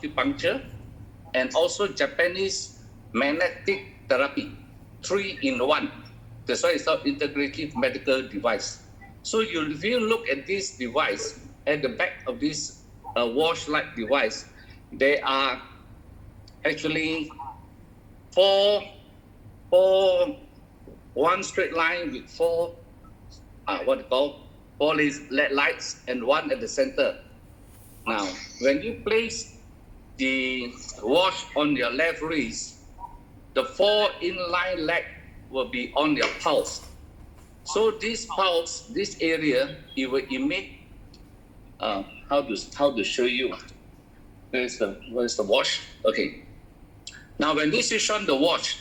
acupuncture, and also Japanese magnetic therapy, 3 in 1. That's why it's called integrative medical device. So if you look at this device, at the back of this wash-like device, there are actually one straight line with four LED lights and one at the center. Now, when you place the wash on your left wrist, the 4 inline leg will be on your pulse. So this pulse, this area, it will emit. How to show you? Where's the wash? Okay. Now, when you switch on the wash,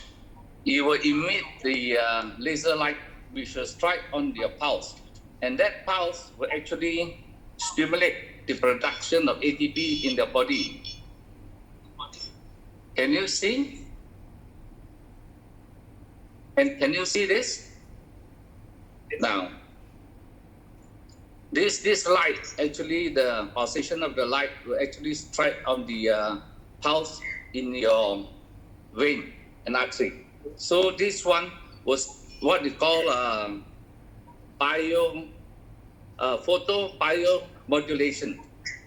it will emit the laser light, which will strike on your pulse, and that pulse will actually stimulate the production of ATP in the body. Can you see? And can you see this? Now, this light, actually the pulsation of the light will actually strike on the pulse in your vein and artery. So this one was what we call photobiomodulation.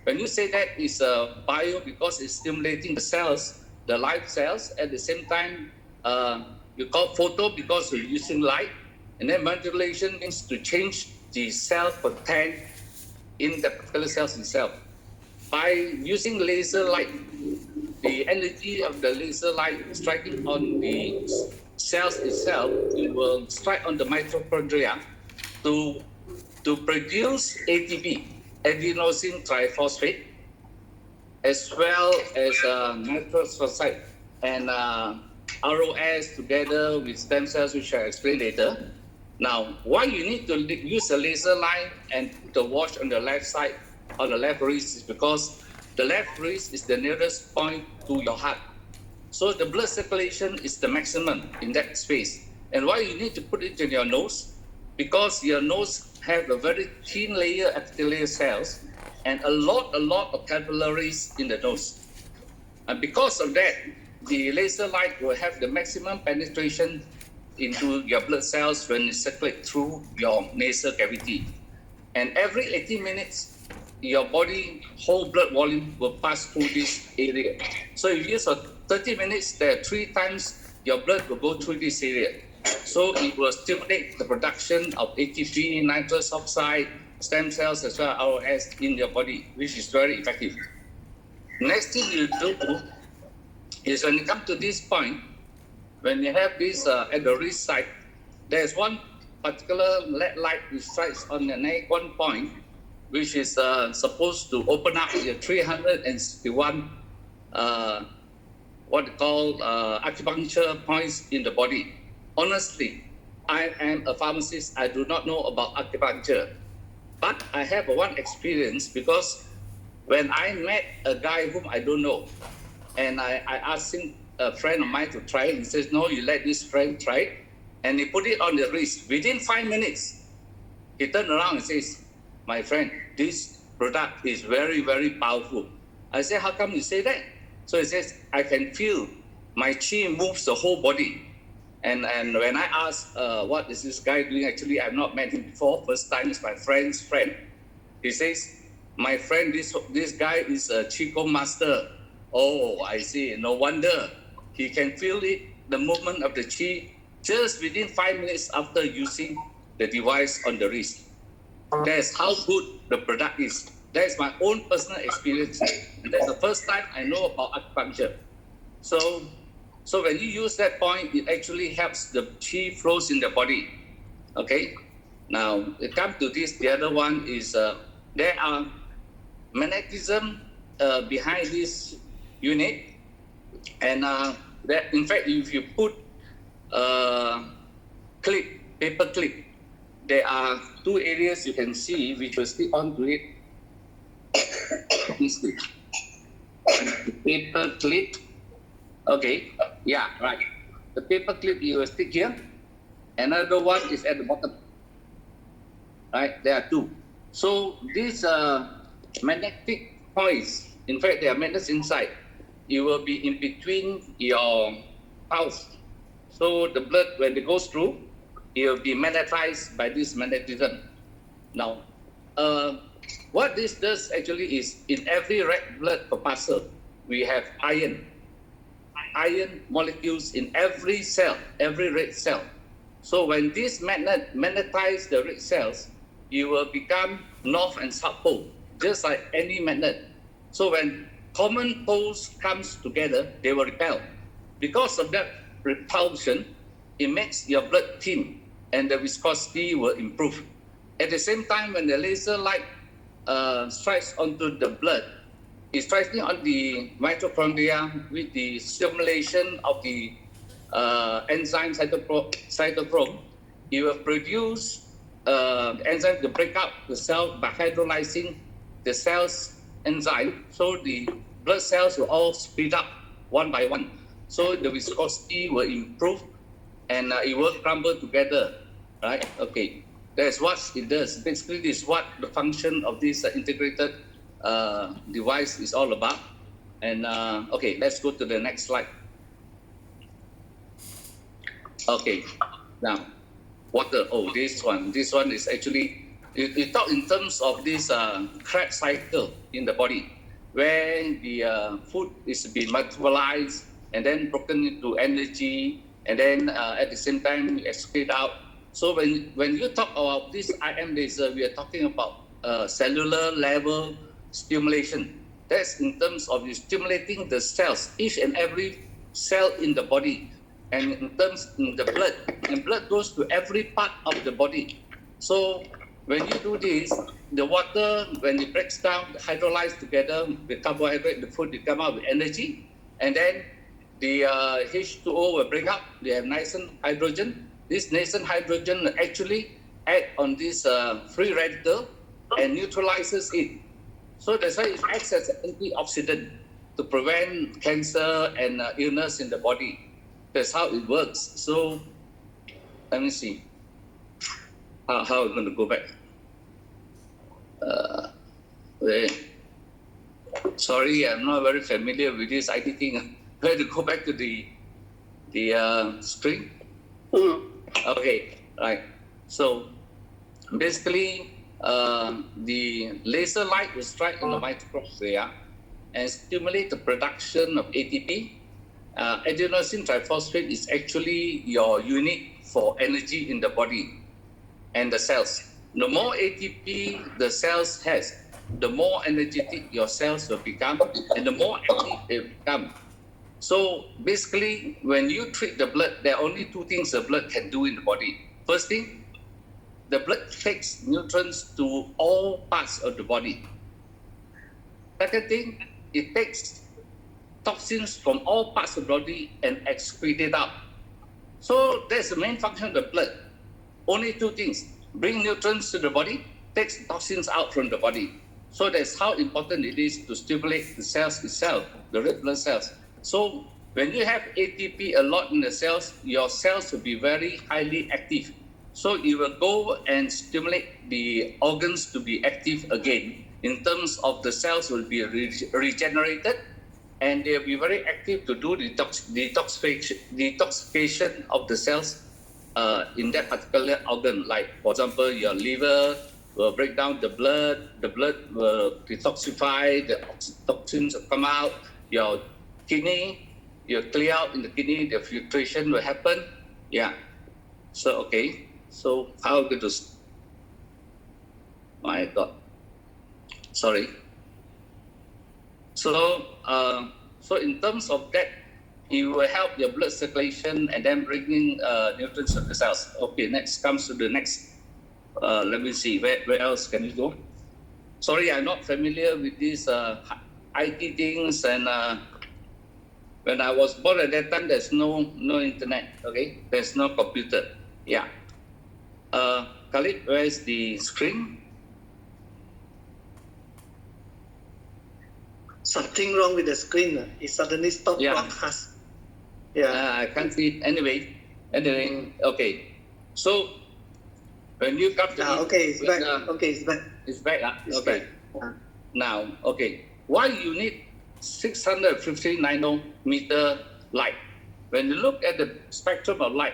When you say that it's bio because it's stimulating the cells, the live cells. At the same time, you call photo because you're using light, and then modulation means to change the cell content in the particular cells itself. By using laser light, the energy of the laser light striking on the cells itself, it will strike on the mitochondria to produce ATP, adenosine triphosphate, as well as nitrous oxide and ROS together with stem cells, which I'll explain later. Now, why you need to use a laser light and put the wash on the left side, on the left wrist, is because the left wrist is the nearest point to your heart. So the blood circulation is the maximum in that space. And why you need to put it in your nose? Because your nose have a very thin layer of epithelial cells and a lot of capillaries in the nose. And because of that, the laser light will have the maximum penetration into your blood cells when it circulates through your nasal cavity. And every 18 minutes, your body whole blood volume will pass through this area. So if you use for 30 minutes, there are 3 times your blood will go through this area. So it will stimulate the production of ATP, nitrous oxide, stem cells, as well as ROS in your body, which is very effective. Next thing you do is when you come to this point, when you have this at the wrist side, there's one particular LED light which strikes on the neck, one point, which is supposed to open up the 361 what they call acupuncture points in the body. Honestly, I am a pharmacist. I do not know about acupuncture, but I have one experience because when I met a guy whom I don't know, and I asked him, a friend of mine, to try it. He says, no, you let this friend try it. And he put it on the wrist. Within 5 minutes, he turned around and says, my friend, this product is very, very powerful. I said, how come you say that? So he says, I can feel my chi moves the whole body. And when I asked, what is this guy doing? Actually, I've not met him before. First time is my friend's friend. He says, my friend, this guy is a Qigong master. Oh, I see. No wonder. He can feel it, the movement of the chi, just within 5 minutes after using the device on the wrist. That's how good the product is. That's my own personal experience. And that's the first time I know about acupuncture. So when you use that point, it actually helps the chi flows in the body. Okay? Now, it comes to this. The other one is there are magnetism behind this unit. And that, in fact, if you put paper clip, there are 2 areas you can see which will stick onto it. This clip. The paper clip. Okay, yeah, right. The paper clip you will stick here. Another one is at the bottom. Right, there are 2. So these magnetic points, in fact, there are magnets inside. it will be in between your pulse. So the blood, when it goes through, it will be magnetized by this magnetism. Now, what this does actually is, in every red blood corpuscle, we have iron molecules in every cell, every red cell. So when this magnet magnetize the red cells, it will become north and south pole, just like any magnet. So when common poles comes together, they will repel. Because of that repulsion, it makes your blood thin, and the viscosity will improve. At the same time, when the laser light strikes onto the blood, it's striking on the mitochondria with the stimulation of the enzyme cytochrome. It will produce enzyme to break up the cell by hydrolyzing the cell's enzyme. So the blood cells will all speed up one by one. So the viscosity will improve, and it will crumble together, right? Okay, that's what it does. Basically, this is what the function of this integrated device is all about. And okay, let's go to the next slide. Okay, now water. Oh, this one is actually, you talk in terms of this Krebs cycle in the body, where the food is being metabolized and then broken into energy, and then at the same time excrete out. So when you talk about this IM laser, we are talking about cellular level stimulation. That's in terms of you stimulating the cells, each and every cell in the body. And in terms in the blood, and blood goes to every part of the body. So when you do this, the water, when it breaks down, hydrolyzed together with carbohydrate, the food will come out with energy, and then the H2O will break up. They have nascent hydrogen. This nascent hydrogen actually act on this free radical and neutralizes it. So that's why it acts as an antioxidant to prevent cancer and illness in the body. That's how it works. So let me see how I'm going to go back. Sorry, I'm not very familiar with this IT thing. I have to go back to the screen. Okay, right. So basically, the laser light will strike in the mitochondria and stimulate the production of ATP. Adenosine triphosphate is actually your unit for energy in the body and the cells. The more ATP the cells has, the more energetic your cells will become, and the more active they become. So basically, when you treat the blood, there are only two things the blood can do in the body. First thing, the blood takes nutrients to all parts of the body. Second thing, it takes toxins from all parts of the body and excrete it out. So that's the main function of the blood. Only two things: bring nutrients to the body, takes toxins out from the body. So that's how important it is to stimulate the cells itself, the red blood cells. So when you have ATP a lot in the cells, your cells will be very highly active. So it will go and stimulate the organs to be active again. In terms of the cells will be regenerated, and they'll be very active to do detoxification of the cells in that particular organ. Like, for example, your liver will break down the blood will detoxify, the toxins will come out, your kidney, you clear out in the kidney, the filtration will happen. Yeah. So, okay. So, how good to... My God. Sorry. So in terms of that, it will help your blood circulation and then bringing nutrients to the cells. Okay, next comes to the next. Let me see, where else can you go? Sorry, I'm not familiar with these IT things, and when I was born at that time, there's no internet, okay? There's no computer, yeah. Khalid, where is the screen? Something wrong with the screen. It suddenly stopped broadcast. I can't see it. Anyway, okay. So when you come to okay, it's back. It's back. It's Okay. back. Now, okay. Why you need 650 nanometer light. When you look at the spectrum of light,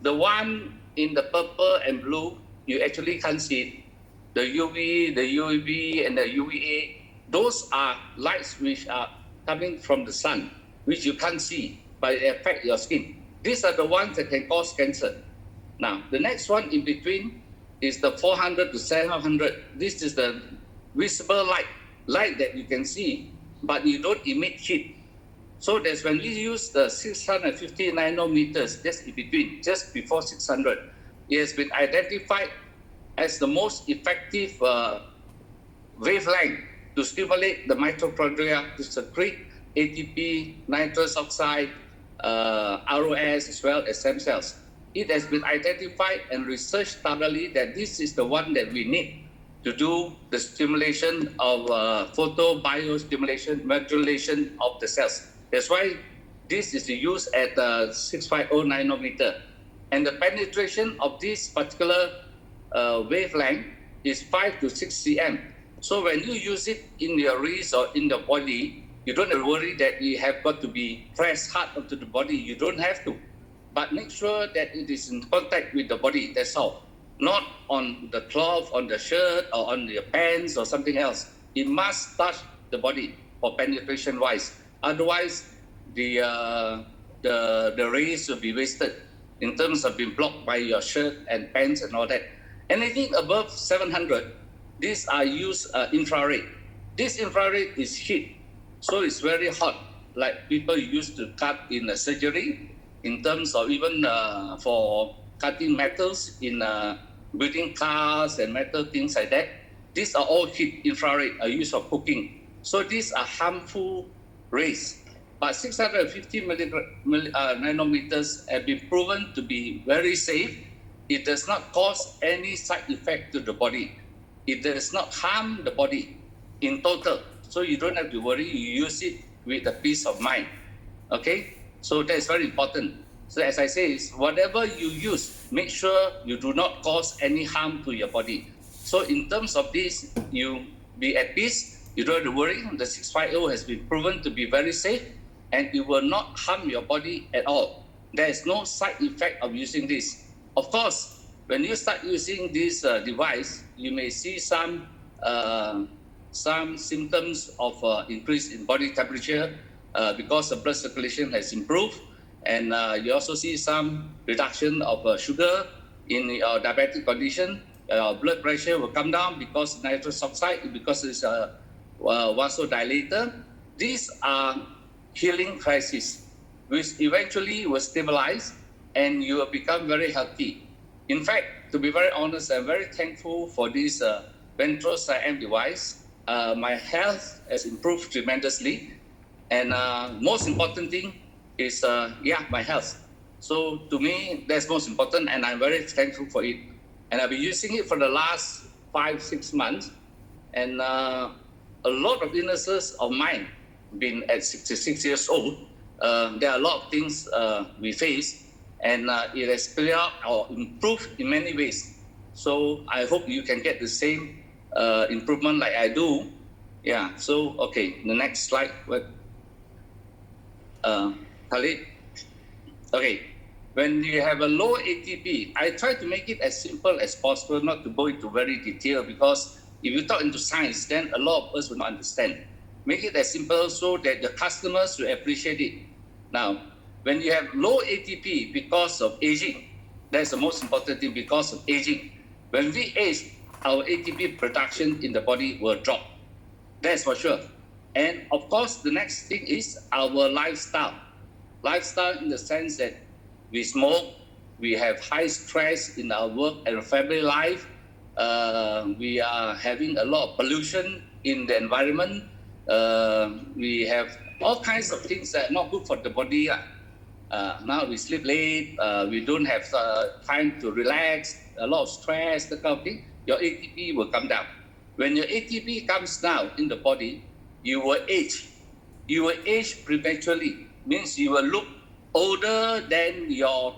the one in the purple and blue, you actually can't see it. The UV, the UVB, and the UVA, those are lights which are coming from the sun, which you can't see, but it affect your skin. These are the ones that can cause cancer. Now, the next one in between is the 400 to 700. This is the visible light that you can see, but you don't emit heat. So that's when we use the 650 nanometers just in between, just before 600. It has been identified as the most effective wavelength to stimulate the mitochondria to secrete ATP, nitrous oxide, ROS, as well as stem cells. It has been identified and researched thoroughly that this is the one that we need to do the stimulation of photobiostimulation, modulation of the cells. That's why this is used at 650 nanometer. And the penetration of this particular wavelength is 5 to 6 cm. So when you use it in your wrist or in the body, you don't have to worry that you have got to be pressed hard onto the body. You don't have to. But make sure that it is in contact with the body, that's all. Not on the cloth, on the shirt, or on your pants, or something else. It must touch the body for penetration-wise. Otherwise, the rays will be wasted in terms of being blocked by your shirt and pants and all that. Anything above 700, these are used infrared. This infrared is heat, so it's very hot, like people used to cut in a surgery, in terms of even for cutting metals in building cars and metal things like that. These are all heat infrared, used for cooking. So these are harmful rays. But 650 nanometers have been proven to be very safe. It does not cause any side effect to the body. It does not harm the body in total. So you don't have to worry, you use it with a peace of mind. Okay? So that's very important. So as I say, whatever you use, make sure you do not cause any harm to your body. So in terms of this, you be at peace. You don't have to worry. The 650 has been proven to be very safe, and it will not harm your body at all. There is no side effect of using this. Of course, when you start using this device, you may see some symptoms of increase in body temperature because the blood circulation has improved, and you also see some reduction of sugar in your diabetic condition. Blood pressure will come down because nitrous oxide, because it's a vasodilator. These are healing crisis, which eventually will stabilize and you will become very healthy. In fact, to be very honest, I'm very thankful for this Vantros IM device. My health has improved tremendously, and most important thing is my health. So to me, that's most important, and I'm very thankful for it. And I've been using it for the last 5-6 months, and a lot of illnesses of mine, been at 66 years old, there are a lot of things we face, and it has cleared up or improved in many ways. So I hope you can get the same improvement like I do. Yeah, so okay, the next slide. Khalid? Okay, when you have a low ATP, I try to make it as simple as possible, not to go into very detail, because if you talk into science, then a lot of us will not understand. Make it as simple so that the customers will appreciate it. Now, when you have low ATP because of aging, that's the most important thing, because of aging. When we age, our ATP production in the body will drop. That's for sure. And of course, the next thing is our lifestyle. Lifestyle in the sense that we smoke, we have high stress in our work and family life, we are having a lot of pollution in the environment, we have all kinds of things that are not good for the body. Now we sleep late, we don't have time to relax, a lot of stress, that kind of thing. Your ATP will come down. When your ATP comes down in the body, you will age. You will age prematurely, means you will look older than your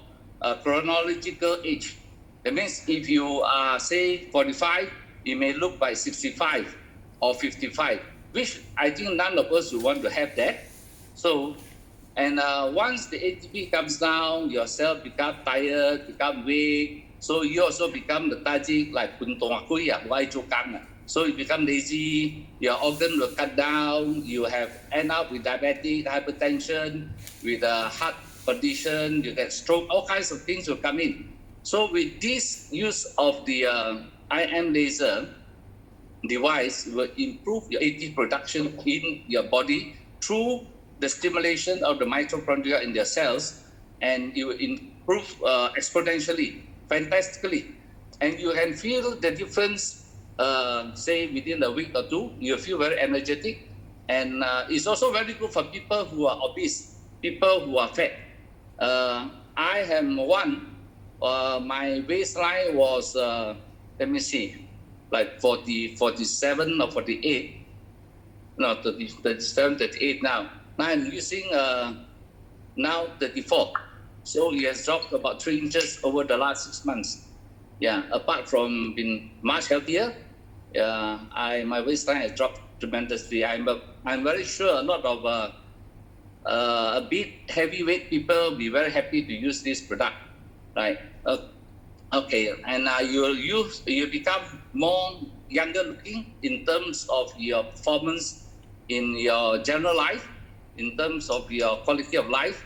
chronological age. That means if you are, say, 45, you may look by 65 or 55. which I think none of us would want to have that. So, and once the ATP comes down, your cell become tired, become weak. So you also become lethargic, like so you become lazy, your organ will cut down, you end up with diabetic, hypertension, with a heart condition, you get stroke, all kinds of things will come in. So with this use of the IM laser device will improve your ATP production in your body through the stimulation of the mitochondria in their cells, and it will improve exponentially, fantastically. And you can feel the difference, say within a week or two, you feel very energetic. And it's also very good for people who are obese, people who are fat. I am one, my baseline was, let me see, like 47 or 48, no, 37, 38 now. Now I'm using now 34. So it has dropped about 3 inches over the last 6 months. Yeah, apart from being much healthier, my waistline has dropped tremendously. I'm very sure a lot of a bit heavyweight people will be very happy to use this product, right? Okay, and you become more younger looking in terms of your performance in your general life, in terms of your quality of life,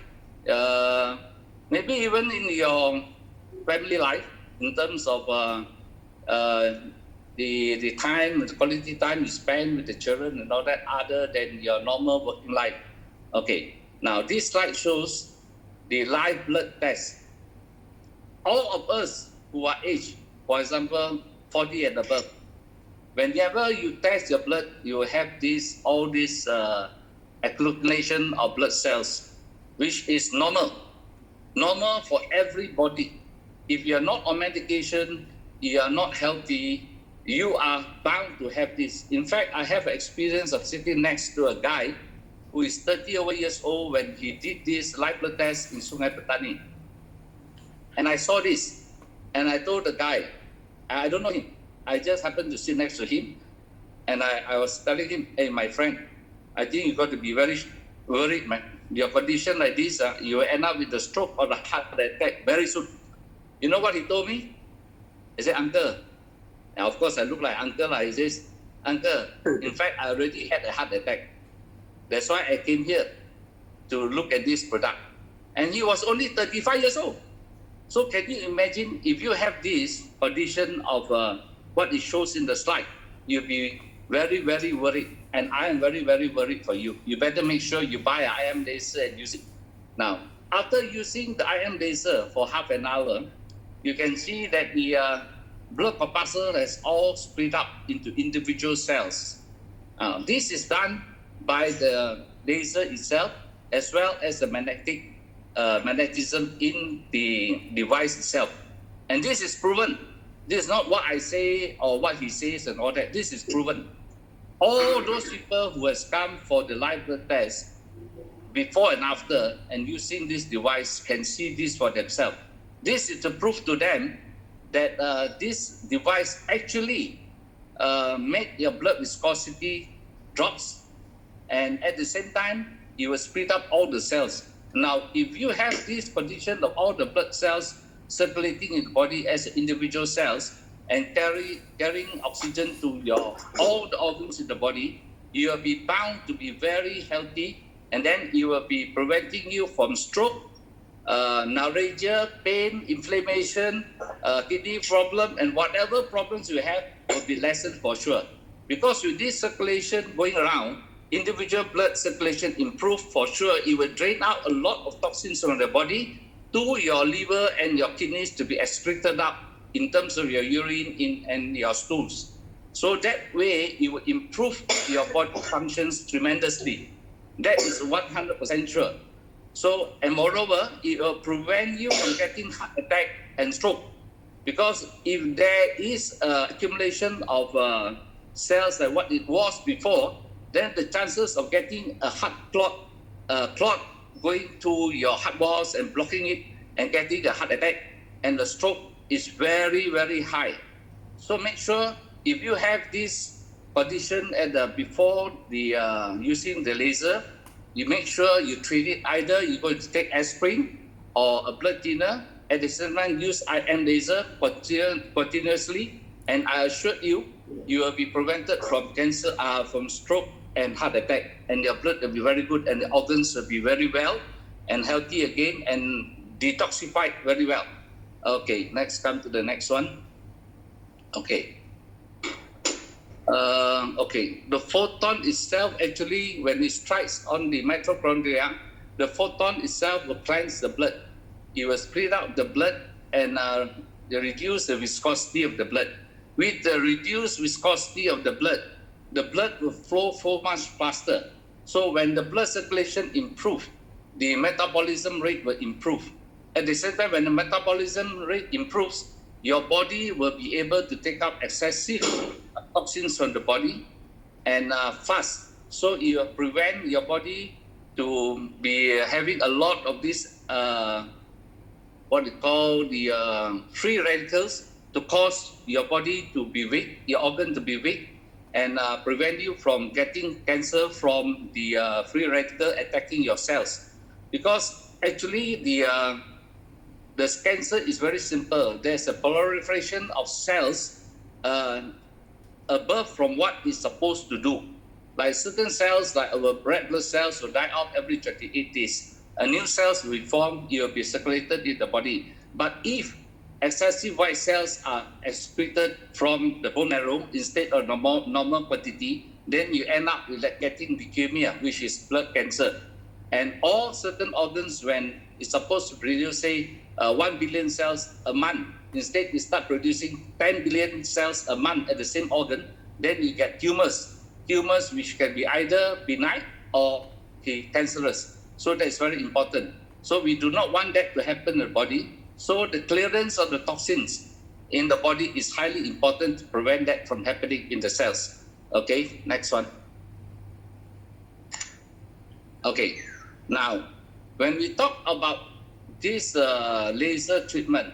maybe even in your family life, in terms of the time, the quality time you spend with the children and all that, other than your normal working life. Okay, now this slide shows the live blood test. All of us who are aged, for example, 40 and above, whenever you test your blood, you have all this accumulation of blood cells, which is normal for everybody. If you are not on medication, you are not healthy, you are bound to have this. In fact, I have an experience of sitting next to a guy who is 30 over years old when he did this live blood test in Sungai Petani. And I saw this, and I told the guy, I don't know him, I just happened to sit next to him, and I was telling him, hey, my friend, I think you got to be very worried, man. Your condition like this, you will end up with a stroke or a heart attack very soon. You know what he told me? He said, uncle. And of course, I look like uncle. He says, uncle, in fact, I already had a heart attack. That's why I came here to look at this product. And he was only 35 years old. So can you imagine if you have this condition of what it shows in the slide, you'll be very, very worried. And I am very, very worried for you. You better make sure you buy an IM laser and use it. Now, after using the IM laser for half an hour, you can see that the blood corpuscle has all split up into individual cells. This is done by the laser itself, as well as the magnetism in the device itself. And this is proven. This is not what I say or what he says and all that. This is proven. All those people who has come for the live blood test before and after and using this device can see this for themselves. This is a proof to them that this device actually make your blood viscosity drops, and at the same time, it will split up all the cells. Now, if you have this condition of all the blood cells circulating in the body as individual cells and carrying oxygen to all the organs in the body, you will be bound to be very healthy, and then it will be preventing you from stroke, neuralgia, pain, inflammation, kidney problem, and whatever problems you have will be lessened for sure. Because with this circulation going around, individual blood circulation improve for sure. It will drain out a lot of toxins from the body to your liver and your kidneys to be excreted out in terms of your urine and your stools. So that way, it will improve your body functions tremendously. That is 100% sure. So, and moreover, it will prevent you from getting heart attack and stroke. Because if there is accumulation of cells like what it was before, then the chances of getting a heart clot going to your heart walls and blocking it and getting a heart attack and the stroke is very, very high. So make sure if you have this condition at before the using the laser, you make sure you treat it. Either you're going to take aspirin or a blood thinner. At the same time, use IM laser continuously, and I assure you, you will be prevented from cancer, from stroke and heart attack, and your blood will be very good, and the organs will be very well and healthy again, and detoxified very well. Okay, next, come to the next one. Okay. Okay, the photon itself actually, when it strikes on the mitochondria, the photon itself will cleanse the blood. It will split out the blood and reduce the viscosity of the blood. With the reduced viscosity of the blood will flow much faster. So when the blood circulation improves, the metabolism rate will improve. At the same time, when the metabolism rate improves, your body will be able to take up excessive toxins from the body and fast. So you prevent your body to be having a lot of this, what we call the free radicals, to cause your body to be weak, your organ to be weak, and prevent you from getting cancer from the free radical attacking your cells. Because actually the cancer is very simple. There's a proliferation of cells above from what it's supposed to do. Like certain cells, like our red blood cells, will die out every 28 days. A new cells will form, it will be circulated in the body. But if excessive white cells are excreted from the bone marrow instead of normal quantity, then you end up with getting leukemia, which is blood cancer. And all certain organs, when it's supposed to produce, say, 1 billion cells a month, instead you start producing 10 billion cells a month at the same organ, then you get tumors which can be either benign or cancerous. So that is very important. So we do not want that to happen in the body. So the clearance of the toxins in the body is highly important to prevent that from happening in the cells. Okay, next one. Okay, now when we talk about this laser treatment,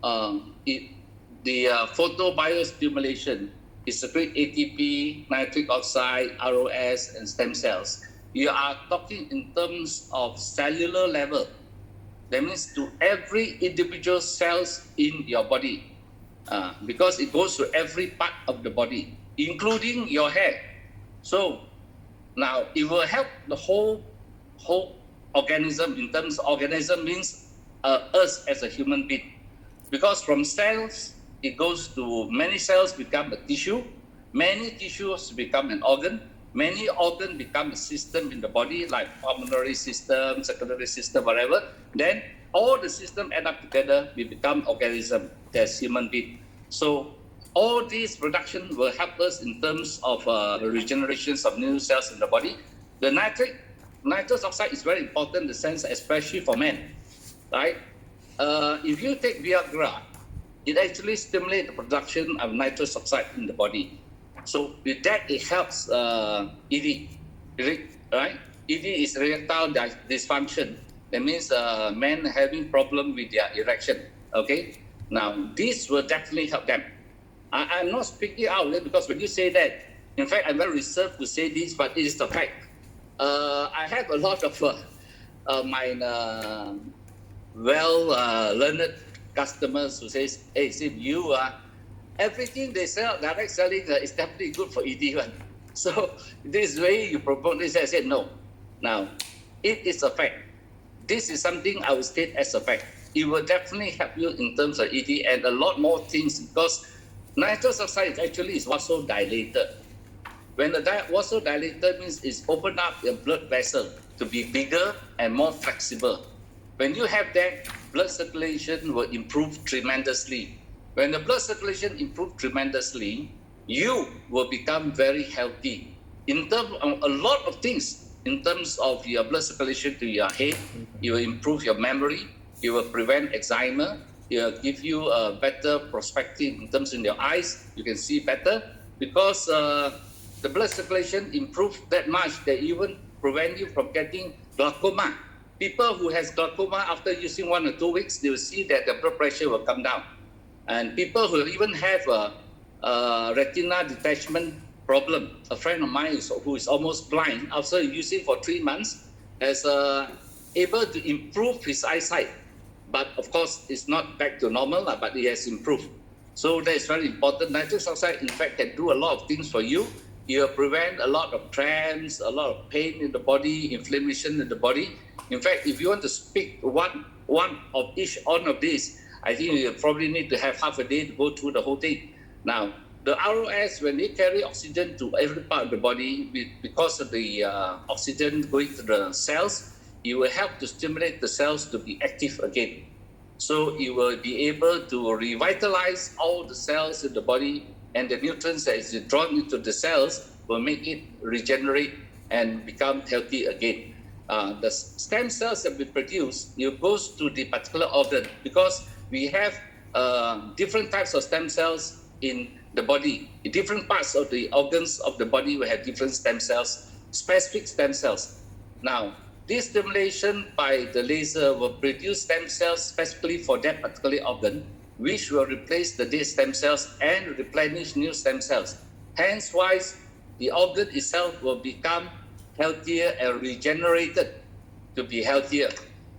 the photobiostimulation is secrete ATP, nitric oxide, ROS, and stem cells. You are talking in terms of cellular level. That means to every individual cells in your body, because it goes to every part of the body, including your hair. So now it will help the whole organism. In terms of organism means us as a human being, because from cells it goes to many cells become a tissue, many tissues become an organ, many organs become a system in the body, like pulmonary system, circulatory system, whatever. Then all the system add up together, we become organism as human being. So all these production will help us in terms of the regeneration of new cells in the body. The nitrous oxide is very important in the sense, especially for men, right? If you take Viagra, it actually stimulates the production of nitrous oxide in the body. So with that, it helps ED, right? ED is erectile dysfunction. That means men having problem with their erection. Okay. Now this will definitely help them. I'm not speaking out because when you say that, in fact, I'm very reserved to say this, but it is the fact. I have a lot of my learned customers who says, "Hey, Sim, you everything they sell, direct selling is definitely good for ED one." So this way you promote this. I said no. Now, it is a fact. This is something I will state as a fact. It will definitely help you in terms of ED and a lot more things, because nitrous oxide actually is vasodilator. When the vasodilator means it's open up your blood vessel to be bigger and more flexible. When you have that, blood circulation will improve tremendously. When the blood circulation improves tremendously, you will become very healthy. In terms of a lot of things, in terms of your blood circulation to your head, it will improve your memory, it will prevent eczema, it will give you a better perspective in terms of your eyes, you can see better, because the blood circulation improves that much that even prevent you from getting glaucoma. People who has glaucoma after using 1 or 2 weeks, they will see that the blood pressure will come down. And people who even have retina detachment problem. A friend of mine who is almost blind, after using for 3 months, has able to improve his eyesight. But of course, it's not back to normal, but it has improved. So that is very important. Nitric oxide, in fact, can do a lot of things for you. It will prevent a lot of cramps, a lot of pain in the body, inflammation in the body. In fact, if you want to speak one of each one of these, I think you probably need to have half a day to go through the whole thing. Now, the ROS, when they carry oxygen to every part of the body, because of the oxygen going to the cells, it will help to stimulate the cells to be active again. So you will be able to revitalize all the cells in the body, and the nutrients that is drawn into the cells will make it regenerate and become healthy again. The stem cells that we produce, it goes to the particular organ, because we have different types of stem cells in the body. In different parts of the organs of the body, we have different stem cells, specific stem cells. Now, this stimulation by the laser will produce stem cells specifically for that particular organ, which will replace the dead stem cells and replenish new stem cells. Hence why the organ itself will become healthier and regenerated to be healthier.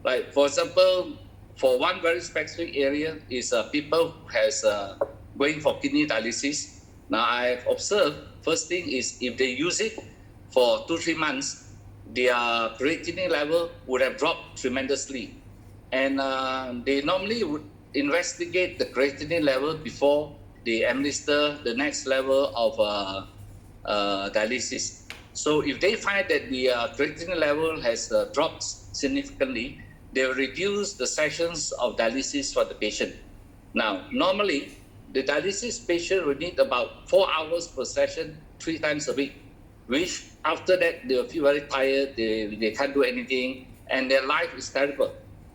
Like, for example, for one very specific area is people who has going for kidney dialysis. Now, I've observed, first thing is if they use it for 2-3 months, their creatinine level would have dropped tremendously. And they normally would investigate the creatinine level before they administer the next level of dialysis. So if they find that the creatinine level has dropped significantly, they will reduce the sessions of dialysis for the patient. Now, normally, the dialysis patient will need about 4 hours per session, 3 times a week, which after that, they will feel very tired, they can't do anything, and their life is terrible.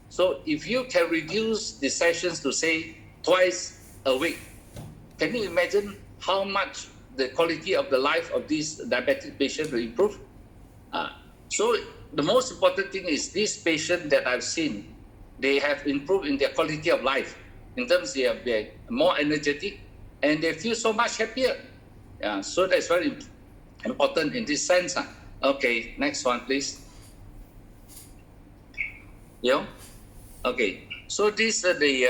So if you can reduce the sessions to, say, twice a week, can you imagine how much the quality of the life of this diabetic patient will improve? So the most important thing is this patient that I've seen, they have improved in their quality of life. In terms they're more energetic and they feel so much happier. So that's very important in this sense. Okay, next one, please. Yeah. Okay. So this the